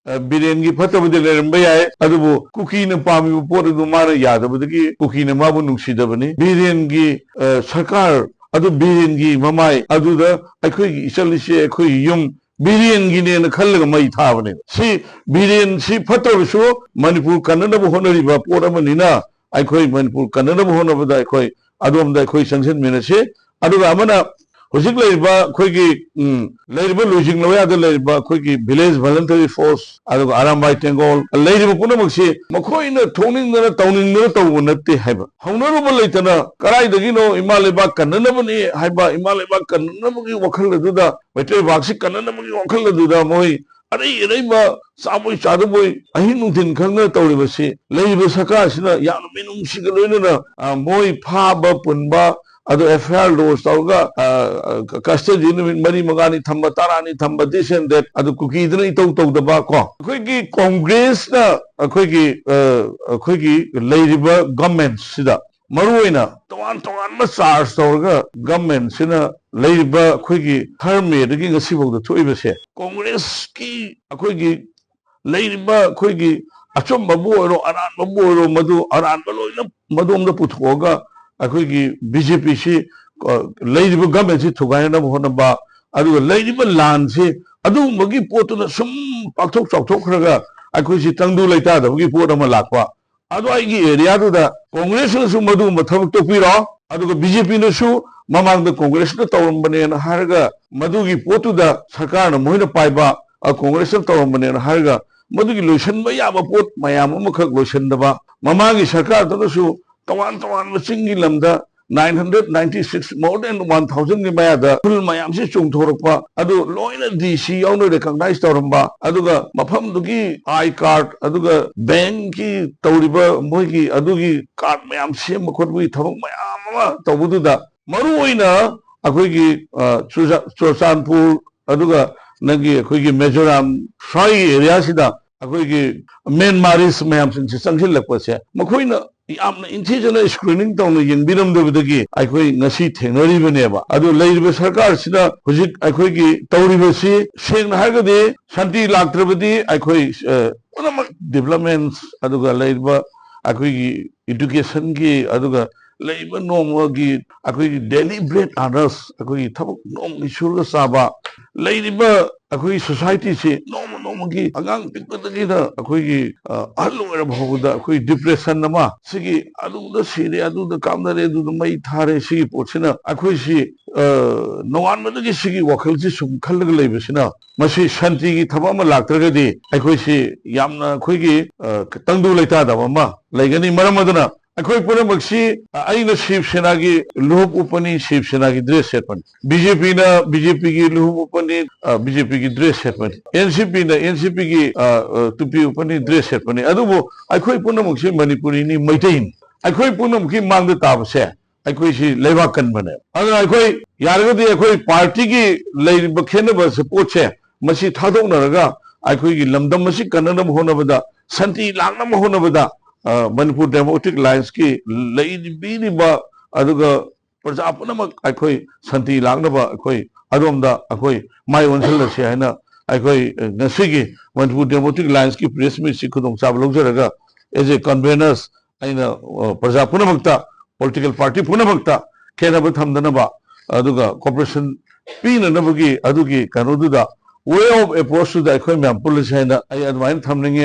villain की फतबदे लेरंबे याय अदुबो cookie न पामी पोर दु माना यादबदगी कुकी न माबु नुंसीदबनी बिरेन की सरकार अदु बिरेन की ममाई अदुदा अखोई इचलिसे अखोई युम बिरेन की ने खल्लग मई थाबने सी बिरेन सी फतबसु मणिपुर कन्नडब होनरिबा पोरमनिना अखोई मणिपुर कन्नडब होनबदा अखोई अदोमदा अखोई संसद मिनसे अदुगा अमना होजिक लेबा खोगी लेबा लुजिंग लवयाद लेबा खोगी विलेज वॉलंटरी फोर्स अदुगा आरामबाई टेंगोल लेबा पुनमक्सी मखोइना थोनिंगना तौनिंगना तौबो नत्ते हाइबा हौनरुबा लेतना कराइदगिनो इमालेबा कन्ननबनी हाइबा इमालेबा कन्ननबगी वखलदुदा मैत्रे बाक्सी कन्ननबगी वखलदुदा मोय अरे इरेबा साबोय चादबोय अहि नुथिन खंगना तौरिबसी लेबा सरकारसिना याम मिनुंगसिगा लोइनना मोय फाबा पुनबा अदो एफआईआर लॉज तौगा कस्टडी निमिट मरी मगानी थंबा तारानी थंबा दिस एंड दैट अदो कुकीदना इतौ तौदबा को अखोइगी कांग्रेस ना अखोइगी लेरिबा गवर्नमेंट सिदा मरुइना तोवान तोवान मा चार्ज तौरगा गवर्नमेंट सिना लेरिबा अखोइगी थर्मे दगी ngasiबौदा थोइबसे कांग्रेस की अखोइगी लेरिबा अखोइगी अचुमबबु ओरो अरानबबु ओरो मदु अरानबा लोइना मदोमदा पुथोगा अखोइगी बीजेपी से लेरिबा गवर्नमेंट से थुगायना होनबा अदुगा लेरिबा लान से अदुमगी पोतुना सुम पाक्थोक चाउथोखरगा अखोइ से तंगदु लेतादबगी पोत अमा लाकवा अदु आइगी एरिया दुदा कांग्रेस सु मदु मथबक तोपिरो अदुगा बीजेपी नसु ममांगदा कांग्रेस न तौरमबने न हारगा मदुगी पोतुदा सरकार न मोहिना पाइबा कांग्रेस न तौरमबने न हारगा मदुगी लोइसनबा याबा पोत मयाम अमखक लोइसनदबा ममांगी सरकार तदसु तवान तवान मचिंगी लमदा 996 more than 1000 की मयादा फुल मयाम से चुंगथोरकपा अदु लोइना डीसी याउनो रिकॉग्नाइज तौरमबा अदुगा मफम दुगी आई कार्ड अदुगा बैंक की तौरिबा मोइगी अदुगी कार्ड मयाम सेम खोटबुई थबक मयाम अमा तौबुदुदा मरु ओइना अखोइगी चुरचानपुर अदुगा नगी अखोइगी मिजोराम स्वाई एरिया सिदा अखोइगी म्यांमारिस मयाम सिंसे संगसिलकपसे मखोइना यामना इंटेलिजेंट स्क्रीनिंग तौना यंबिरमदबदगी अखोइ ngasi थेंगनरिबनेबा अदु लेरिबा सरकार सिना हुजिक अखोइगी तौरिबसी सेंगना हागदे शांति लाक्त्रबदी अखोइ पुनमक डेवलपमेंट्स अदुगा लेरिबा अखोइगी एजुकेशन की अदुगा लेरिबा नोमगी अखोइगी डेली ब्रेड अर्नर्स अखोइगी थबक नोमगी सुरगा साबा लेरिबा अखोइ सोसाइटी से नोमगी अगांग पिकपदगीदा अखोइगी अहलुंगरा भौदा अखोइ डिप्रेशन नमा सिगी अदुदा सिरे अदुदा कामदरे अदुदा मई थारे सिगी पोछिना अखोइ सि नोवानमदगी सिगी वखलसि सुम खलग लेबसिना मसि शांति की थबमा लाक्त्रगदि अखोइ सि यामना अखोइगी तंगदु लेता दबमा लेगनी मरमदना अखोइ पुनमक्सी आइना शिवसेना की लुहुप उपनी शिवसेना की ड्रेस सेटपन बीजेपी की लुहुप उपनी बीजेपी की ड्रेस सेटपन एनसीपी की टुपी उपनी ड्रेस सेटपन अदुबो अखोइ पुनमक्सी मणिपुरी नि मैतैन अखोइ पुनमक्सी मांगद ताबसे अखोइ सि लेबा कनबने अदुना अखोइ यारगदि अखोइ पार्टी की लेरिबा खेनबा सपोर्ट मसी थादोनरगा अखोइ की लमदम मसी कन्ननम होनबदा शांति लांगनम होनबदा मणिपुर डेमोक्रेटिक लाइन्स की लेरिबा अदुगा प्रजा पुनमक अखोइ शांति लांगनबा अखोइ अदोमदा अखोइ माइ ओनसलसे हैना अखोइ ngasiगी मणिपुर डेमोक्रेटिक लाइन्स की प्रेस मीट सि खुदों चाब लौजरगा एज ए कन्वेनर्स आइना प्रजा पुनमकता पॉलिटिकल पार्टी पुनमकता खेनब थमदनबा अदुगा कॉर्पोरेशन पीननबगी अदुगी कनोदुदा way of approach to the अखोइ मैम पुलिस हैना आई अदमाइन थमनिंगे